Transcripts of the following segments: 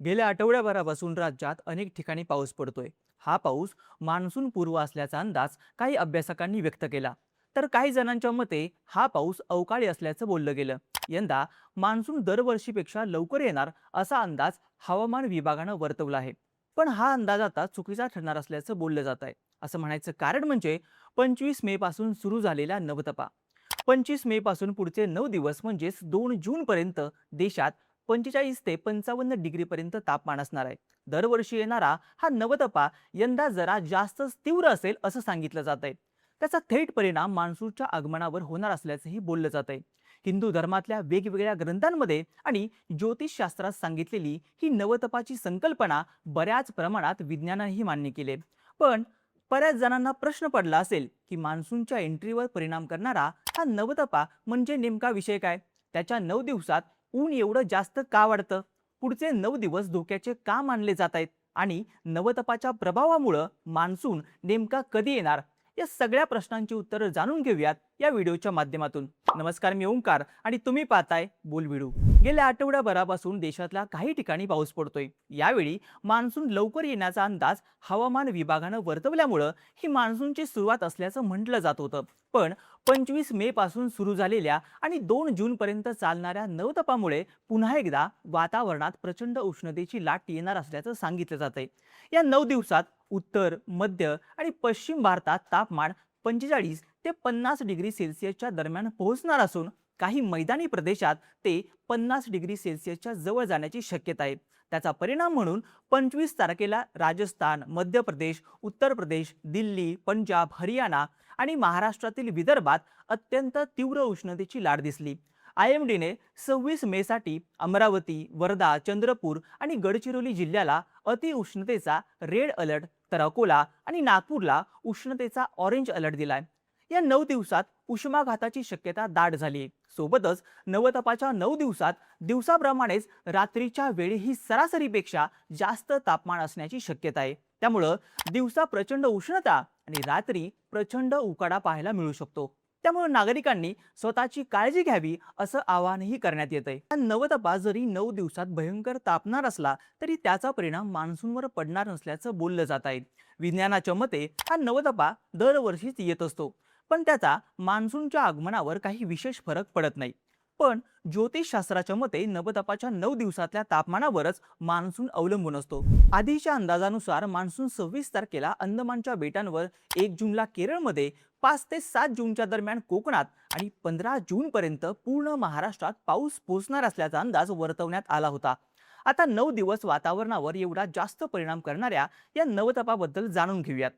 गेल्या आठवड्याभरापासून राज्यात अनेक ठिकाणी पाऊस पडतोय. हा पाऊस मान्सून पूर्व असल्याचा अंदाज काही अभ्यासकांनी व्यक्त केला. तर काही जणांच्या मते हा पाऊस अवकाळी असल्याचं बोललं गेलं. यंदा मान्सून दरवर्षीपेक्षा लवकर येणार असा अंदाज हवामान विभागानं वर्तवला आहे. पण हा अंदाज आता चुकीचा ठरणार असल्याचं बोललं जात आहे. असं म्हणायचं कारण म्हणजे 25 मे पासून सुरू झालेला नवतपा. 25 मे पासून पुढचे 9 दिवस म्हणजेच 2 जून पर्यंत देशात 45 ते 55 डिग्री पर्यंत तापमान असणार आहे. दरवर्षी येणारा हा नवतपा यंदा जरा जास्तच तीव्र असेल असं सांगितलं जात आहे. त्याचा थेट परिणाम मान्सूनच्या आगमनावर होणार असल्याचंही बोललं जात आहे. हिंदू धर्मातल्या वेगवेगळ्या ग्रंथांमध्ये आणि ज्योतिषशास्त्रात सांगितलेली ही नवतपाची संकल्पना बऱ्याच प्रमाणात विज्ञानानेही मान्य केले. पण बऱ्याच जणांना प्रश्न पडला असेल की मान्सूनच्या एंट्रीवर परिणाम करणारा हा नवतपा म्हणजे नेमका विषय काय? त्याच्या 9 दिवसात ऊन एवढं जास्त का वाढतं? पुढचे 9 दिवस धोक्याचे का मानले जात आहेत? आणि नवतपाच्या प्रभावामुळं मान्सून नेमका कधी येणार? या सगळ्या प्रश्नांची उत्तरं जाणून घेऊयात या व्हिडिओच्या माध्यमातून. नमस्कार, मी ओंकार आणि तुम्ही पाहताय बोल व्हिडिओ. गेल्या आठवड्याभरापासून देशातल्या काही ठिकाणी पाऊस पडतोय. यावेळी मान्सून लवकर येण्याचा अंदाज हवामान विभागानं वर्तवल्यामुळं ही मान्सूनची सुरुवात असल्याचं म्हटलं जात होतं. पण 25 मे पासून सुरू झालेल्या आणि 2 जून पर्यंत चालणाऱ्या नवतपामुळे पुन्हा एकदा वातावरणात प्रचंड उष्णतेची लाट येणार असल्याचं सांगितलं जात आहे. या 9 दिवसात उत्तर, मध्य आणि पश्चिम भारतात तापमान 45 ते 50 डिग्री सेल्सिअसच्या दरम्यान पोहोचणार असून काही मैदानी प्रदेशात ते 50 डिग्री सेल्सिअसच्या जवळ जाण्याची शक्यता आहे. त्याचा परिणाम म्हणून 25 तारखेला राजस्थान, मध्य प्रदेश, उत्तर प्रदेश, दिल्ली, पंजाब, हरियाणा आणि महाराष्ट्रातील विदर्भात अत्यंत तीव्र उष्णतेची लाट दिसली. IMDने 26 मे साठी अमरावती, वर्धा, चंद्रपूर आणि गडचिरोली जिल्ह्याला अतिउष्णतेचा रेड अलर्ट, तर अकोला आणि नागपूरला उष्णतेचा ऑरेंज अलर्ट दिलाय. या 9 दिवसात उष्माघाताची शक्यता दाट झाली. सोबतच नवतपाच्या 9 दिवसात दिवसाप्रमाणेच रात्रीच्या वेळीही सरासरीपेक्षा जास्त तापमान असण्याची शक्यता आहे. त्यामुळं दिवसा प्रचंड उष्णता आणि रात्री प्रचंड उकाडा पाहायला मिळू शकतो. त्यामुळे नागरिकांनी स्वतःची काळजी घ्यावी असं आवाहनही करण्यात येत आहे. हा नवतपा जरी 9 दिवसात भयंकर तापणार असला तरी त्याचा परिणाम मान्सूनवर पडणार नसल्याचं बोललं जात आहे. विज्ञानाच्या मते हा नवतपा दरवर्षीच येत असतो, पण त्याचा मान्सूनच्या आगमनावर काही विशेष फरक पडत नाही. पण ज्योतिषशास्त्राच्या मते नवतपाच्या 9 दिवसातल्या तापमानावरच मान्सून अवलंबून असतो. आधीच्या अंदाजानुसार मान्सून 26 तारखेला अंदमानच्या बेटांवर, 1 जूनला केरळमध्ये, 5 ते 7 जूनच्या दरम्यान कोकणात आणि 15 जून पर्यंत पूर्ण महाराष्ट्रात पाऊस पोहोचणार असल्याचा अंदाज वर्तवण्यात आला होता. आता 9 दिवस वातावरणावर एवढा जास्त परिणाम करणाऱ्या या नवतपाबद्दल जाणून घेऊयात.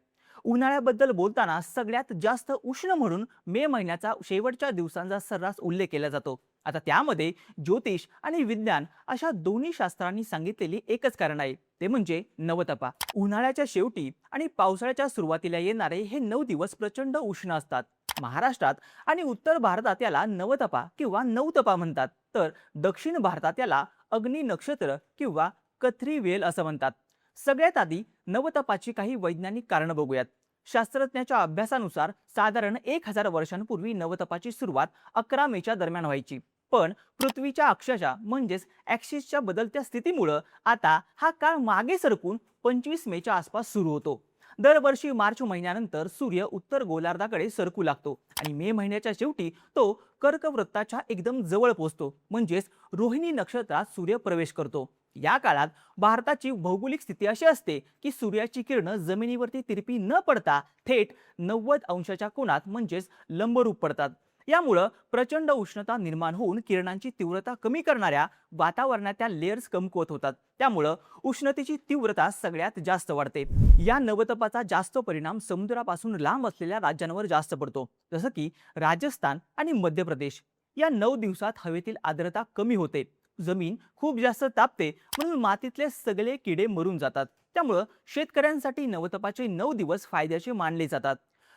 उन्हाळ्याबद्दल बोलताना सगळ्यात जास्त उष्ण म्हणून मे महिन्याचा शेवटच्या दिवसांचा सर्रास उल्लेख केला जातो. आता त्यामध्ये ज्योतिष आणि विज्ञान अशा दोन्ही शास्त्रांनी सांगितलेली एकच कारण आहे, ते म्हणजे नवतपा. उन्हाळ्याच्या शेवटी आणि पावसाळ्याच्या सुरुवातीला येणारे हे 9 दिवस प्रचंड उष्ण असतात. महाराष्ट्रात आणि उत्तर भारतात याला नवतपा किंवा नौतपा म्हणतात, तर दक्षिण भारतात याला अग्नी नक्षत्र किंवा कथरी वेल असं म्हणतात. सगळ्यात आधी नवतपाची काही वैज्ञानिक कारणं बघूयात. शास्त्रज्ञाच्या अभ्यासानुसार साधारण 1000 वर्षांपूर्वी नवतपाची सुरुवात 11 मेच्या दरम्यान व्हायची. पण पृथ्वीच्या अक्षाच्या म्हणजेच ॲक्सिसच्या बदलत्या स्थितीमुळं आता हा काळ मागे सरकून 25 मेच्या आसपास सुरू होतो. दरवर्षी मार्च महिन्यानंतर सूर्य उत्तर गोलार्धाकडे सरकू लागतो आणि मे महिन्याच्या शेवटी तो कर्कवृत्ताच्या एकदम जवळ पोहोचतो, म्हणजेच रोहिणी नक्षत्रात सूर्य प्रवेश करतो. या काळात भारताची भौगोलिक स्थिती अशी असते की सूर्याची किरणं जमिनीवरती तिरपी न पडता थेट 90 अंशाच्या कोनात म्हणजेच लंबरूप पडतात. यामुळं प्रचंड उष्णता निर्माण होऊन किरणांची तीव्रता कमी करणाऱ्या वातावरणाच्या लेयर्स कमकुवत होतात. त्यामुळं उष्णतेची तीव्रता सगळ्यात जास्त वाढते. या नवतपाचा जास्त परिणाम समुद्रापासून लांब असलेल्या राज्यांवर जास्त पडतो, जसं की राजस्थान आणि मध्य प्रदेश. या 9 दिवसात हवेतील आर्द्रता कमी होते, जमीन खूप जास्त तापते, म्हणून मातीतले सगळे किडे मरून जातात. त्यामुळं शेतकऱ्यांसाठी नवतपाचे 9 दिवस फायद्याचे मानले जातात.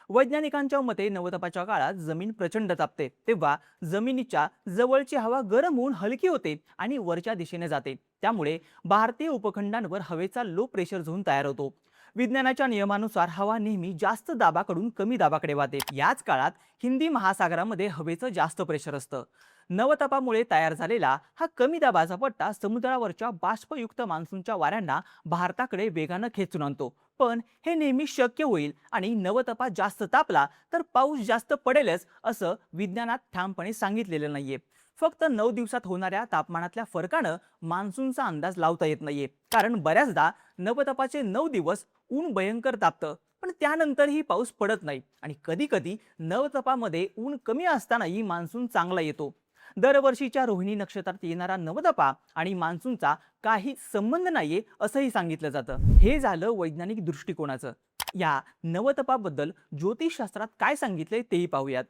वैज्ञानिकांच्या मते नवतपाच्या काळात जमीन प्रचंड तापते, तेव्हा जमिनीच्या जवळची हवा गरम होऊन हलकी होते आणि वरच्या दिशेने जाते. त्यामुळे भारतीय उपखंडांवर हवेचा लो प्रेशर झोन तयार होतो. विज्ञानाच्या नियमानुसार हवा नेहमी जास्त दाबाकडून कमी दाबाकडे वाहते. याच काळात हिंदी महासागरामध्ये हवेचं जास्त प्रेशर असतं. नवतापामुळे तयार झालेला हा कमी दाबाचा पट्टा समुद्रावरच्या बाष्पयुक्त मान्सूनच्या वाऱ्यांना भारताकडे वेगानं खेचून आणतो. पण हे नेहमी शक्य होईल आणि नवतपा जास्त तापला तर पाऊस जास्त पडेलच असं विज्ञानात ठामपणे सांगितलेलं नाहीये. फक्त 9 दिवसात होणाऱ्या तापमानातल्या फरकानं मान्सूनचा अंदाज लावता येत नाहीये. कारण बऱ्याचदा नवतपाचे 9 दिवस ऊन भयंकर तापतं, पण त्यानंतरही पाऊस पडत नाही आणि कधी कधी नवतपामध्ये ऊन कमी असतानाही मान्सून चांगला येतो. दरवर्षीच्या रोहिणी नक्षत्रात येणारा नवतपा आणि मान्सूनचा काही संबंध नाहीये असंही सांगितलं जातं. हे झालं वैज्ञानिक दृष्टिकोनाचं. या नवतपाबद्दल ज्योतिषशास्त्रात काय सांगितलंय तेही पाहूयात.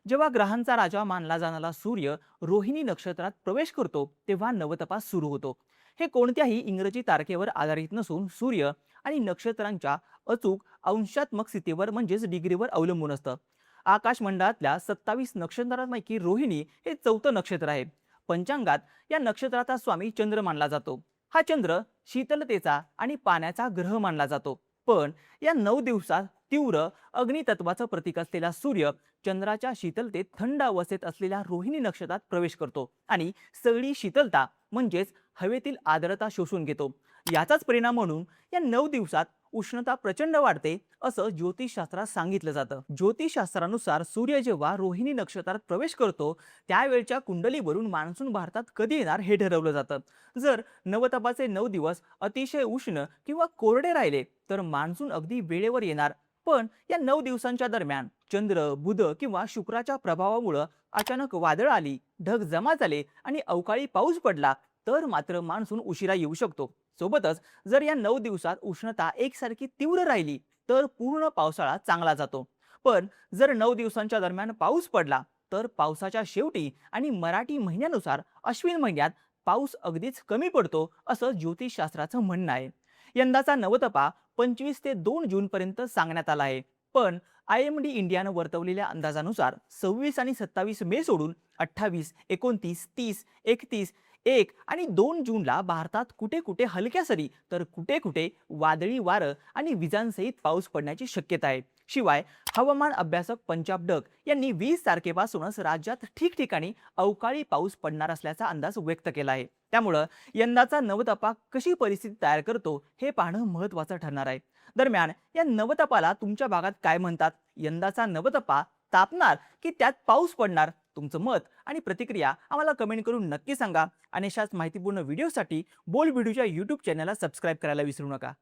जेव्हा ग्रहांचा राजा मानला जाणारा सूर्य रोहिणी नक्षत्रात प्रवेश करतो तेव्हा नवतपास सुरू होतो. हे कोणत्याही इंग्रजी तारखेवर आधारित नसून सूर्य आणि नक्षत्रांच्या अचूक अंशात्मक स्थितीवर म्हणजेच डिग्रीवर अवलंबून असतं. आकाशमंडळातल्या 27 नक्षत्रांपैकी रोहिणी हे चौथं नक्षत्र आहे. पंचांगात या नक्षत्राचा स्वामी चंद्र मानला जातो. हा चंद्र शीतलतेचा आणि पाण्याचा ग्रह मानला जातो. पण या 9 दिवसात तीव्र अग्नितत्वाचं प्रतीक असलेला सूर्य चंद्राच्या शीतलतेत थंड अवस्थेत असलेल्या रोहिणी नक्षत्रात प्रवेश करतो आणि सगळी शीतलता म्हणजेच हवेतील आर्द्रता शोषून घेतो. याचाच परिणाम म्हणून या 9 दिवसात उष्णता प्रचंड वाढते असं ज्योतिषशास्त्रात सांगितलं जातं. ज्योतिषशास्त्रानुसार सूर्य जेव्हा रोहिणी नक्षत्रात प्रवेश करतो त्यावेळच्या कुंडलीवरून मान्सून भारतात कधी येणार हे ठरवलं जातं. जर नवतपाचे 9 दिवस अतिशय उष्ण किंवा कोरडे राहिले तर मान्सून अगदी वेळेवर येणार. पण या 9 दिवसांच्या दरम्यान चंद्र, बुध किंवा शुक्राच्या प्रभावामुळे अचानक वादळ आली, ढग जमा झाले आणि अवकाळी पाऊस पडला तर मात्र मान्सून उशिरा येऊ शकतो. सोबतच जर या 9 दिवसात उष्णता एकसारखी तीव्र राहिली तर पूर्ण पावसाळा चांगला जातो. पण जर 9 दिवसांच्या दरम्यान पाऊस पडला तर पावसाच्या शेवटी आणि मराठी महिन्यानुसार अश्विन महिन्यात पाऊस अगदीच कमी पडतो असं ज्योतिषशास्त्राचं म्हणणं आहे. यंदाचा नवतपा 25 ते 2 जून पर्यंत सांगण्यात आला आहे. पण IMD इंडियानं वर्तवलेल्या अंदाजानुसार 26 आणि 27 मे सोडून 28, 29, 30, 31, 1 आणि 2 जूनला भारतात कुठे कुठे हलक्या सरी तर कुठे कुठे वादळी वारं आणि विजांसहित पाऊस पडण्याची शक्यता आहे. शिवाय हवामान अभ्यासक पंजाब डक यांनी 20 तारखेपासूनच राज्यात ठिकठिकाणी अवकाळी पाऊस पडणार असल्याचा अंदाज व्यक्त केला आहे. त्यामुळं यंदाचा नवतपा कशी परिस्थिती तयार करतो हे पाहणं महत्त्वाचं ठरणार आहे. दरम्यान या नवतपाला तुमच्या भागात काय म्हणतात? यंदाचा नवतपा तापणार की त्यात पाऊस पडणार? तुमचं मत आणि प्रतिक्रिया आम्हाला कमेंट करून नक्की सांगा. आणि अशाच माहितीपूर्ण व्हिडिओसाठी बोल्ड व्हिडिओच्या YouTube चॅनलला सबस्क्राईब करायला विसरू नका.